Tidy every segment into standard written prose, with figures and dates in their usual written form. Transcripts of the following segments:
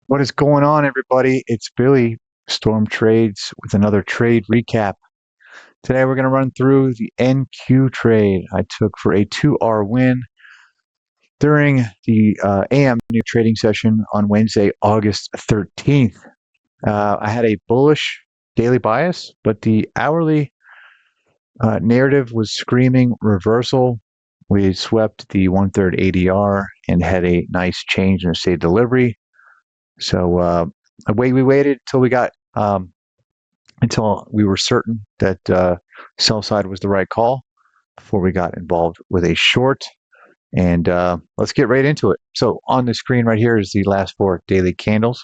What is going on, everybody? It's Billy, Storm Trades, with another trade recap. Today we're going to run through the NQ trade I took for a 2R win during the AM new trading session on Wednesday, August 13th. I had a bullish daily bias, but the hourly narrative was screaming reversal. We swept the 1/3 ADR and had a nice change in state delivery. So we waited until we got until we were certain that sell side was the right call before we got involved with a short. And let's get right into it. So on the screen right here is the last 4 daily candles.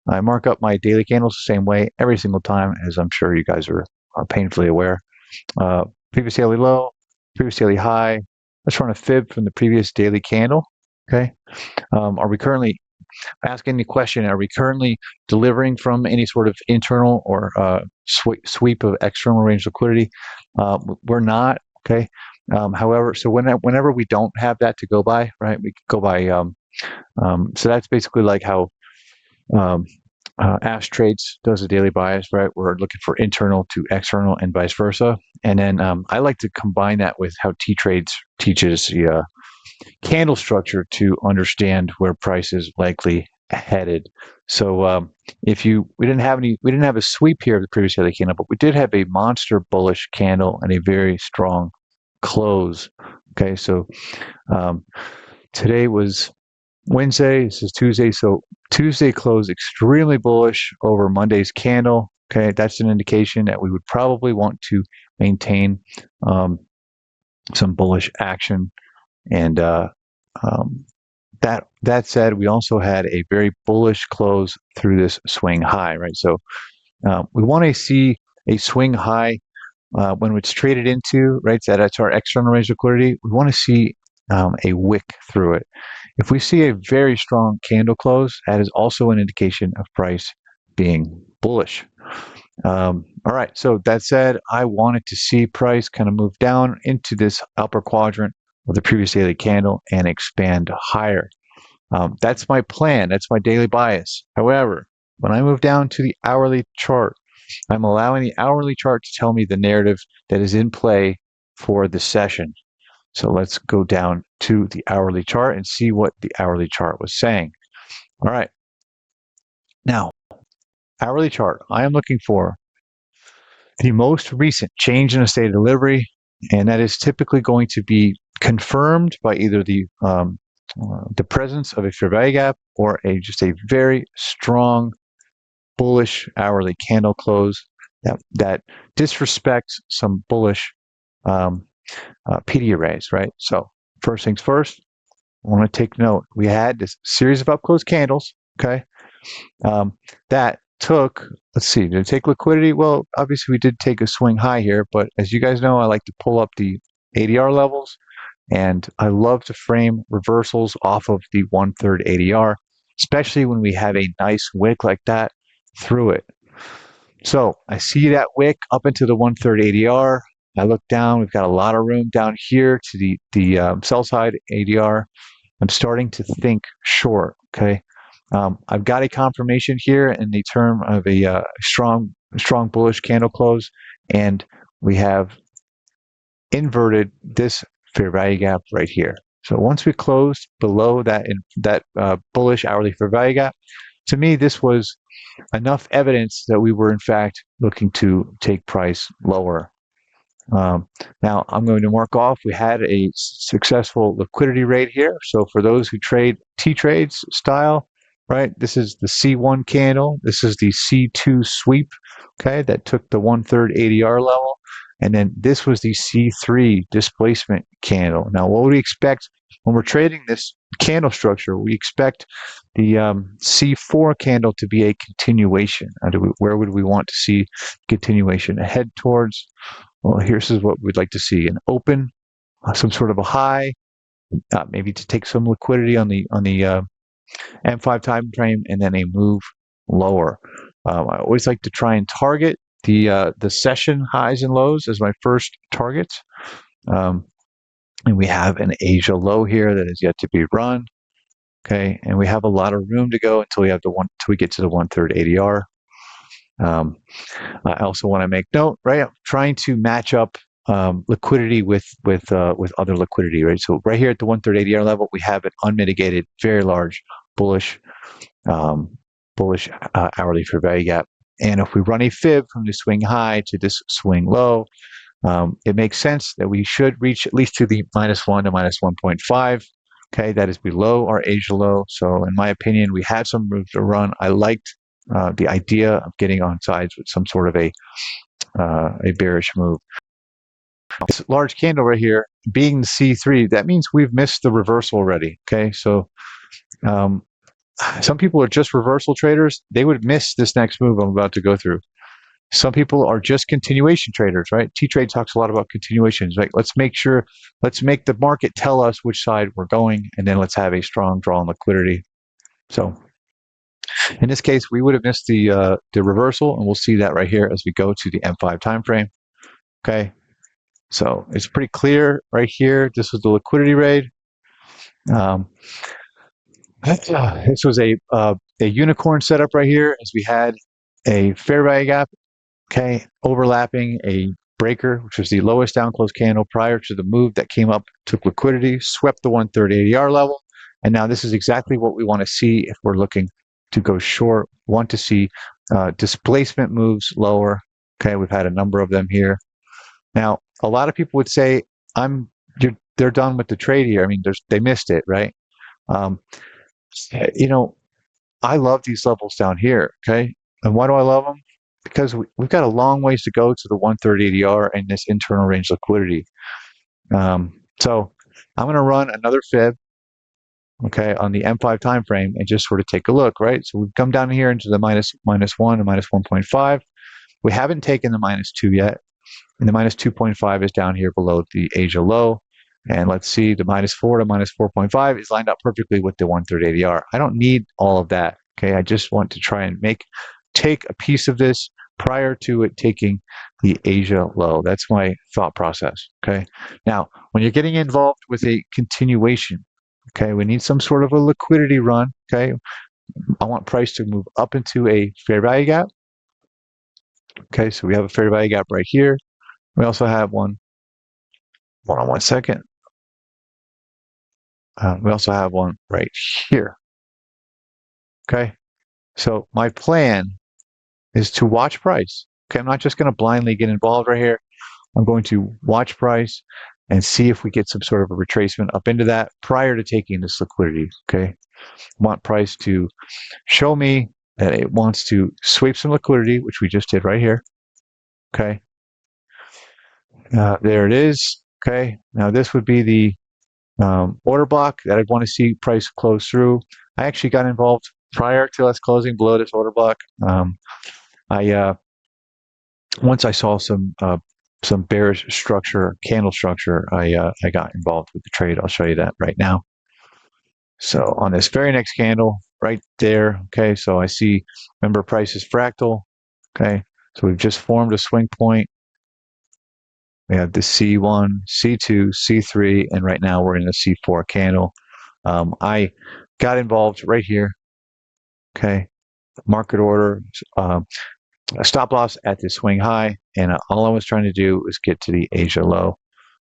I mark up my daily candles the same way every single time, as I'm sure you guys are painfully aware. Previous daily low, previous daily high. Let's run a fib from the previous daily candle. Okay. Are we currently asking the question, are we currently delivering from any sort of internal or sweep of external range liquidity? We're not, okay? However, so whenever we don't have that to go by, right, we go by, so that's basically like how Ash Trades does a daily bias, right? We're looking for internal to external and vice versa. And then I like to combine that with how T-Trades teaches the candle structure to understand where price is likely headed. So we didn't have a sweep here of the previous daily candle, but we did have a monster bullish candle and a very strong close. Okay, so today was Wednesday. This is Tuesday. So Tuesday closed extremely bullish over Monday's candle. Okay, that's an indication that we would probably want to maintain some bullish action. And that said, we also had a very bullish close through this swing high, right? So we want to see a swing high when it's traded into, right? So that's our external range liquidity. We want to see a wick through it. If we see a very strong candle close, that is also an indication of price being bullish. All right, so that said, I wanted to see price kind of move down into this upper quadrant of the previous daily candle and expand higher. That's my plan. That's my daily bias. However, when I move down to the hourly chart, I'm allowing the hourly chart to tell me the narrative that is in play for the session. So let's go down to the hourly chart and see what the hourly chart was saying. All right. Now, hourly chart, I am looking for the most recent change in a state of delivery, and that is typically going to be confirmed by either the presence of a fair value gap or just a very strong bullish hourly candle close that disrespects some bullish PD arrays, right? So first things first, I want to take note. We had this series of up close candles, okay, that took, let's see, did it take liquidity? Well, obviously we did take a swing high here, but as you guys know, I like to pull up the ADR levels, and I love to frame reversals off of the 1/3 ADR, especially when we have a nice wick like that through it. So I see that wick up into the 1/3 ADR. I look down, we've got a lot of room down here to the sell side ADR. I'm starting to think short, okay? I've got a confirmation here in the term of a strong bullish candle close, and we have inverted this fair value gap right here. So once we closed below that bullish hourly fair value gap, to me this was enough evidence that we were in fact looking to take price lower. Now I'm going to mark off, we had a successful liquidity rate here. So for those who trade T-Trades style, right, this is the C1 candle, this is the C2 sweep, okay, that took the 1/3 ADR level, and then this was the C3 displacement candle. Now what would we expect when we're trading this candle structure? We expect the C4 candle to be a continuation. Where would we want to see continuation? Head towards, well, here's what we'd like to see: an open, some sort of a high, maybe to take some liquidity on the M5 time frame, and then a move lower. I always like to try and target the session highs and lows as my first targets. And we have an Asia low here that is yet to be run. Okay, and we have a lot of room to go until we get to the 1/3 ADR. I also want to make note, right? I'm trying to match up liquidity with other liquidity, right? So right here at the 1/3 ADR level, we have an unmitigated, very large bullish um, hourly fair value gap. And if we run a fib from the swing high to this swing low, it makes sense that we should reach at least to the -1 to -1.5. Okay, that is below our Asia low. So in my opinion, we had some room to run. I liked the idea of getting on sides with some sort of a bearish move. This large candle right here being C3, that means we've missed the reversal already. Okay, so um, some people are just reversal traders. They would miss this next move I'm about to go through. Some people are just continuation traders, right? T-Trade talks a lot about continuations, right? Let's make the market tell us which side we're going, and then let's have a strong draw on liquidity. So in this case, we would have missed the reversal, and we'll see that right here as we go to the M5 time frame. Okay, so it's pretty clear right here. This was the liquidity raid. This was a unicorn setup right here, as we had a fair value gap, okay, overlapping a breaker, which was the lowest down close candle prior to the move that came up, took liquidity, swept the 1/3 ADR level, and now this is exactly what we want to see if we're looking to go short. Want to see displacement moves lower. Okay, we've had a number of them here. Now, a lot of people would say, they're done with the trade here. I mean, they missed it, right? Um, I love these levels down here, okay? And why do I love them? Because we've got a long ways to go to the 1/3 ADR and this internal range liquidity. So I'm going to run another fib, okay, on the M5 time frame and just sort of take a look, right? So we've come down here into the -1 and -1.5. We haven't taken the -2 yet, and the -2.5 is down here below the Asia low. And let's see, the -4 to -4.5 is lined up perfectly with the 1/3 ADR. I don't need all of that, okay? I just want to try and take a piece of this prior to it taking the Asia low. That's my thought process, okay? Now, when you're getting involved with a continuation, okay, we need some sort of a liquidity run, okay? I want price to move up into a fair value gap. Okay, so we have a fair value gap right here. We also have one. Hold on one second. We also have one right here. Okay, so my plan is to watch price. Okay, I'm not just going to blindly get involved right here. I'm going to watch price and see if we get some sort of a retracement up into that prior to taking this liquidity. Okay, I want price to show me that it wants to sweep some liquidity, which we just did right here. Okay, there it is. Okay, now this would be the order block that I'd want to see price close through. I actually got involved prior to us closing below this order block. Once I saw some bearish structure, candle structure, I got involved with the trade. I'll show you that right now. So on this very next candle, right there, okay, so I see, remember, price is fractal, okay, so we've just formed a swing point. We have the C1, C2, C3, and right now we're in a C4 candle. I got involved right here, okay, market order, a stop loss at the swing high, and all I was trying to do was get to the Asia low.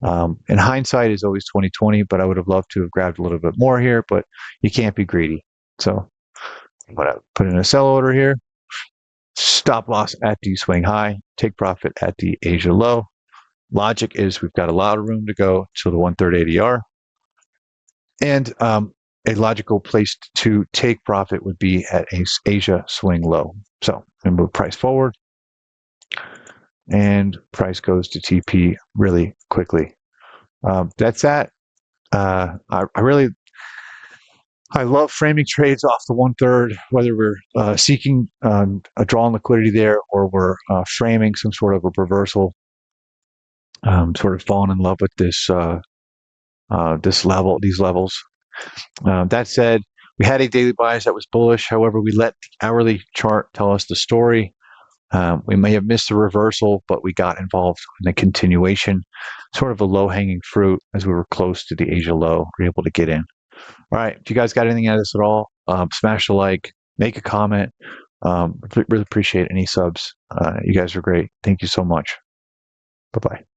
And hindsight is always 20/20, but I would have loved to have grabbed a little bit more here, but you can't be greedy. So I'm going to put in a sell order here, stop loss at the swing high, take profit at the Asia low. Logic is we've got a lot of room to go to the 1/3 ADR. And a logical place to take profit would be at a Asia swing low. So I'm going to move price forward. And price goes to TP really quickly. That's that. I love framing trades off the 1/3, whether we're seeking a draw on liquidity there or we're framing some sort of a reversal. Sort of falling in love with these levels. That said, we had a daily bias that was bullish. However, we let the hourly chart tell us the story. We may have missed the reversal, but we got involved in a continuation, sort of a low-hanging fruit as we were close to the Asia low. We were able to get in. All right. If you guys got anything out of this at all, smash a like, make a comment. Really appreciate any subs. You guys are great. Thank you so much. Bye bye.